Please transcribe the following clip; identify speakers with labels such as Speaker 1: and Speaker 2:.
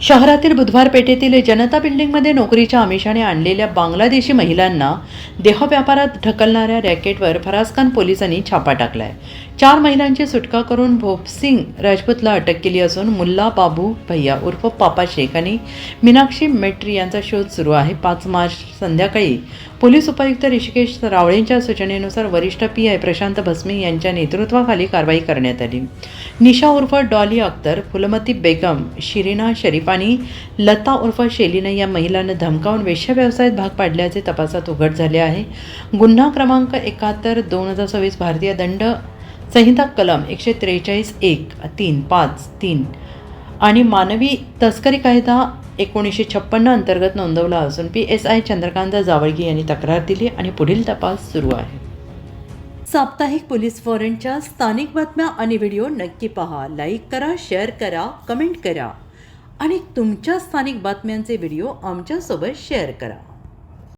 Speaker 1: शहरातील बुधवार पेठेतील जनता बिल्डिंगमध्ये नोकरीच्या आमिषाने आणलेल्या बांगलादेशी महिलांना देहव्यापारात ढकलणाऱ्या रॅकेटवर फरासखान पोलिसांनी छापा टाकलाय। 4 महिलांची सुटका करून भोपसिंग राजपूतला अटक केली असून मुल्ला बाबू भैया उर्फ पापा शेख आणि मीनाक्षी मेट्री यांचा शोध सुरू आहे। 5 मार्च संध्याकाळी पोलीस उपायुक्त ऋषिकेश रावळेंच्या सूचनेनुसार वरिष्ठ पीआय प्रशांत भस्मे यांच्या नेतृत्वाखाली कारवाई करण्यात आली। निशा उर्फ डॉली अख्तर, फुलमती बेगम, शिरीना शरीफ आणि लता उर्फ शेलीना या महिलांना धमकावून वेश्या व्यवसायात भाग पाडल्याचे तपासात उघड झाले आहे। गुन्हा क्रमांक 71/2026 भारतीय दंड संहिता कलम 143(1)(3)(5)(3) आणि मानवी तस्करी कायदा 1956 अंतर्गत नोंदवला असून PSI चंद्रकांत जावळगी यांनी तक्रार दिली आणि पुढील तपास सुरू आहे। साप्ताहिक पोलीस वॉरंटच्या स्थानिक बातम्या आणि व्हिडिओ नक्की पहा, लाईक करा, शेअर करा, कमेंट करा आणि तुमच्या स्थानिक बातम्यांचे व्हिडिओ आमच्यासोबत शेअर करा।